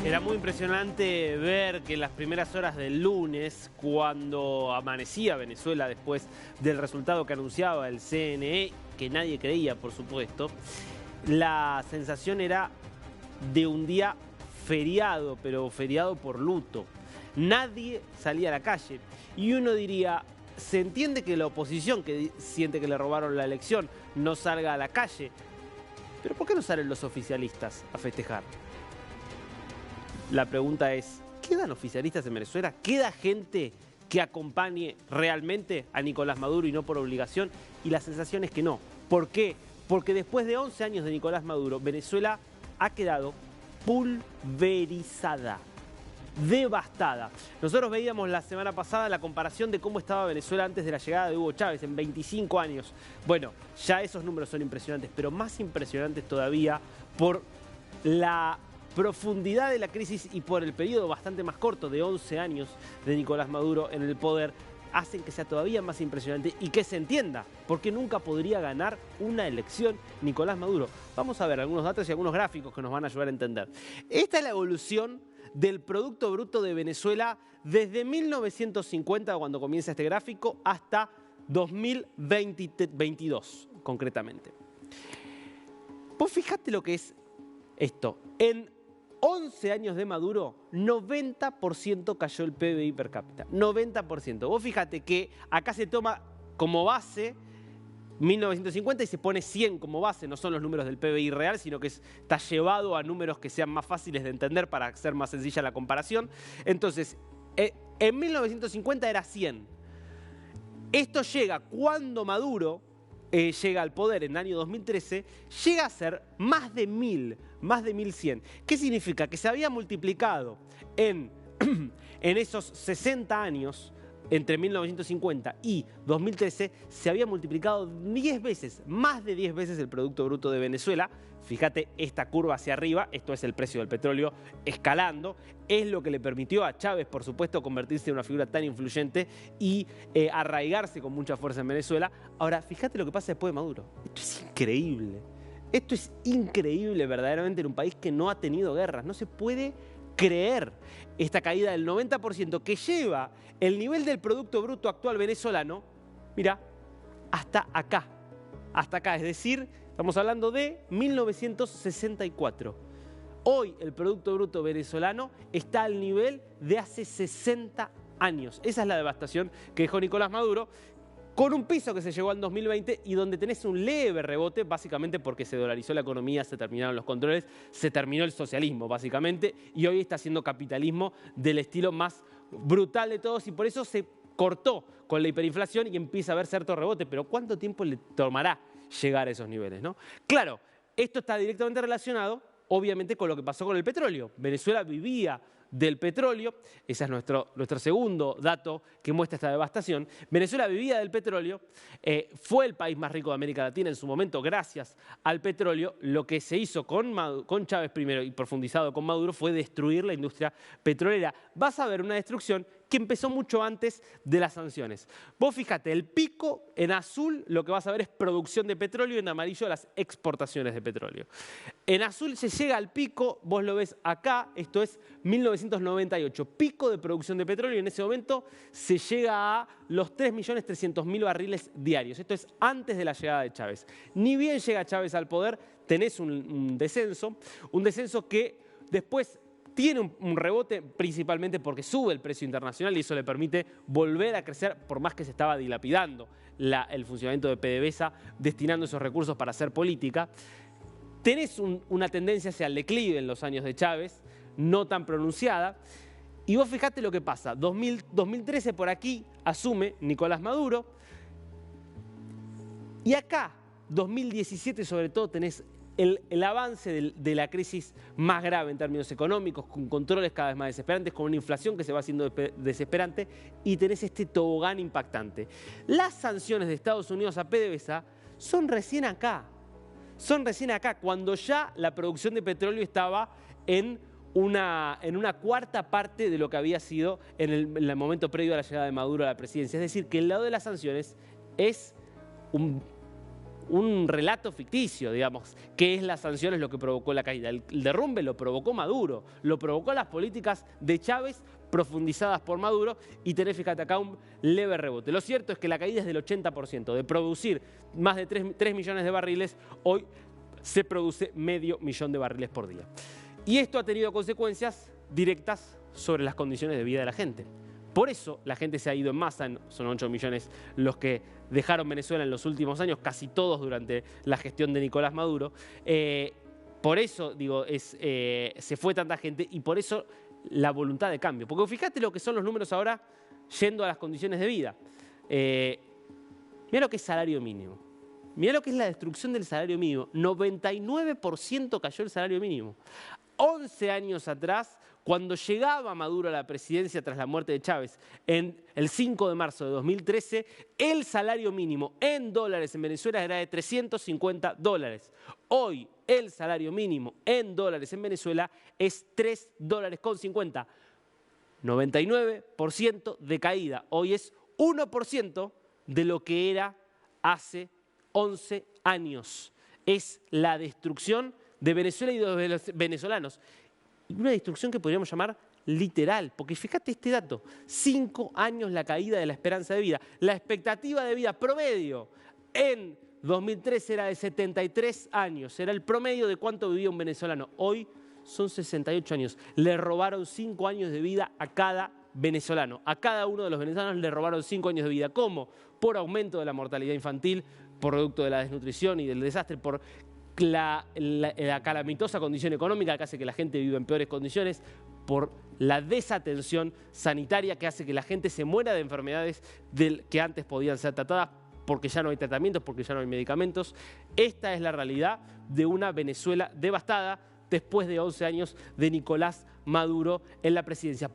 Era muy impresionante ver que en las primeras horas del lunes, cuando amanecía Venezuela después del resultado que anunciaba el CNE, que nadie creía, por supuesto, la sensación era de un día feriado, pero feriado por luto. Nadie salía a la calle. Y uno diría, se entiende que la oposición, que siente que le robaron la elección, no salga a la calle. Pero ¿por qué no salen los oficialistas a festejar? La pregunta es, ¿quedan oficialistas en Venezuela? ¿Queda gente que acompañe realmente a Nicolás Maduro y no por obligación? Y la sensación es que no. ¿Por qué? Porque después de 11 años de Nicolás Maduro, Venezuela ha quedado pulverizada, devastada. Nosotros veíamos la semana pasada la comparación de cómo estaba Venezuela antes de la llegada de Hugo Chávez, en 25 años. Bueno, ya esos números son impresionantes, pero más impresionantes todavía por la profundidad de la crisis y por el periodo bastante más corto de 11 años de Nicolás Maduro en el poder, hacen que sea todavía más impresionante y que se entienda por qué nunca podría ganar una elección Nicolás Maduro. Vamos a ver algunos datos y algunos gráficos que nos van a ayudar a entender. Esta es la evolución del Producto Bruto de Venezuela desde 1950, cuando comienza este gráfico, hasta 2022, concretamente. Vos fijate lo que es esto. En 11 años de Maduro, 90% cayó el PBI per cápita. 90%. Vos fíjate que acá se toma como base 1950 y se pone 100 como base. No son los números del PBI real, sino que está llevado a números que sean más fáciles de entender para hacer más sencilla la comparación. Entonces, en 1950 era 100. Esto llega cuando Maduro llega al poder en el año 2013, llega a ser más de 1000, más de 1100. ¿Qué significa? Que se había multiplicado en esos 60 años, entre 1950 y 2013, se había multiplicado 10 veces, más de 10 veces el Producto Bruto de Venezuela. Fíjate esta curva hacia arriba, esto es el precio del petróleo escalando, es lo que le permitió a Chávez, por supuesto, convertirse en una figura tan influyente y arraigarse con mucha fuerza en Venezuela. Ahora, fíjate lo que pasa después de Maduro. Esto es increíble. Esto es increíble verdaderamente en un país que no ha tenido guerras. No se puede creer esta caída del 90% que lleva el nivel del Producto Bruto actual venezolano, mira, hasta acá. Hasta acá, es decir, estamos hablando de 1964. Hoy el Producto Bruto venezolano está al nivel de hace 60 años. Esa es la devastación que dejó Nicolás Maduro, con un piso que se llegó en 2020 y donde tenés un leve rebote, básicamente porque se dolarizó la economía, se terminaron los controles, se terminó el socialismo, básicamente, y hoy está haciendo capitalismo del estilo más brutal de todos y por eso se cortó con la hiperinflación y empieza a haber cierto rebote. Pero ¿cuánto tiempo le tomará llegar a esos niveles, ¿no? Claro, esto está directamente relacionado, obviamente, con lo que pasó con el petróleo. Venezuela vivía del petróleo, ese es nuestro segundo dato que muestra esta devastación. Venezuela vivía del petróleo, fue el país más rico de América Latina en su momento gracias al petróleo. Lo que se hizo con Chávez primero y profundizado con Maduro fue destruir la industria petrolera. Vas a ver una destrucción que empezó mucho antes de las sanciones. Vos fíjate, el pico en azul lo que vas a ver es producción de petróleo y en amarillo las exportaciones de petróleo. En azul se llega al pico, vos lo ves acá, esto es 1998, pico de producción de petróleo y en ese momento se llega a los 3.300.000 barriles diarios. Esto es antes de la llegada de Chávez. Ni bien llega Chávez al poder, tenés un descenso que después tiene un rebote principalmente porque sube el precio internacional y eso le permite volver a crecer por más que se estaba dilapidando el funcionamiento de PDVSA destinando esos recursos para hacer política. Tenés una tendencia hacia el declive en los años de Chávez, no tan pronunciada. Y vos fijate lo que pasa. 2013 por aquí asume Nicolás Maduro. Y acá, 2017 sobre todo, tenés el avance de la crisis más grave en términos económicos, con controles cada vez más desesperantes, con una inflación que se va haciendo desesperante y tenés este tobogán impactante. Las sanciones de Estados Unidos a PDVSA son recién acá. Son recién acá, cuando ya la producción de petróleo estaba en una cuarta parte de lo que había sido en el momento previo a la llegada de Maduro a la presidencia. Es decir, que el lado de las sanciones es un relato ficticio, digamos. ¿Qué es las sanciones lo que provocó la caída? El derrumbe lo provocó Maduro, lo provocó las políticas de Chávez profundizadas por Maduro y tenés, fíjate acá, un leve rebote. Lo cierto es que la caída es del 80%. De producir más de 3 millones de barriles, hoy se produce medio millón de barriles por día. Y esto ha tenido consecuencias directas sobre las condiciones de vida de la gente. Por eso la gente se ha ido en masa, son 8 millones los que dejaron Venezuela en los últimos años, casi todos durante la gestión de Nicolás Maduro. Por eso, digo, se fue tanta gente y por eso la voluntad de cambio. Porque fíjate lo que son los números ahora yendo a las condiciones de vida. Mirá lo que es salario mínimo. Mirá lo que es la destrucción del salario mínimo. 99% cayó el salario mínimo. 11 años atrás, cuando llegaba Maduro a la presidencia tras la muerte de Chávez, en el 5 de marzo de 2013, el salario mínimo en dólares en Venezuela era de $350. Hoy, el salario mínimo en dólares en Venezuela es $3.50. 99% de caída. Hoy es 1% de lo que era hace 11 años. Es la destrucción de Venezuela y de los venezolanos. Una destrucción que podríamos llamar literal, porque fíjate este dato, 5 años la caída de la esperanza de vida. La expectativa de vida promedio en 2013 era de 73 años, era el promedio de cuánto vivía un venezolano. Hoy son 68 años. Le robaron 5 años de vida a cada venezolano. A cada uno de los venezolanos le robaron 5 años de vida. ¿Cómo? Por aumento de la mortalidad infantil, por producto de la desnutrición y del desastre, por la calamitosa condición económica que hace que la gente viva en peores condiciones, por la desatención sanitaria que hace que la gente se muera de enfermedades que antes podían ser tratadas porque ya no hay tratamientos, porque ya no hay medicamentos. Esta es la realidad de una Venezuela devastada después de 11 años de Nicolás Maduro en la presidencia.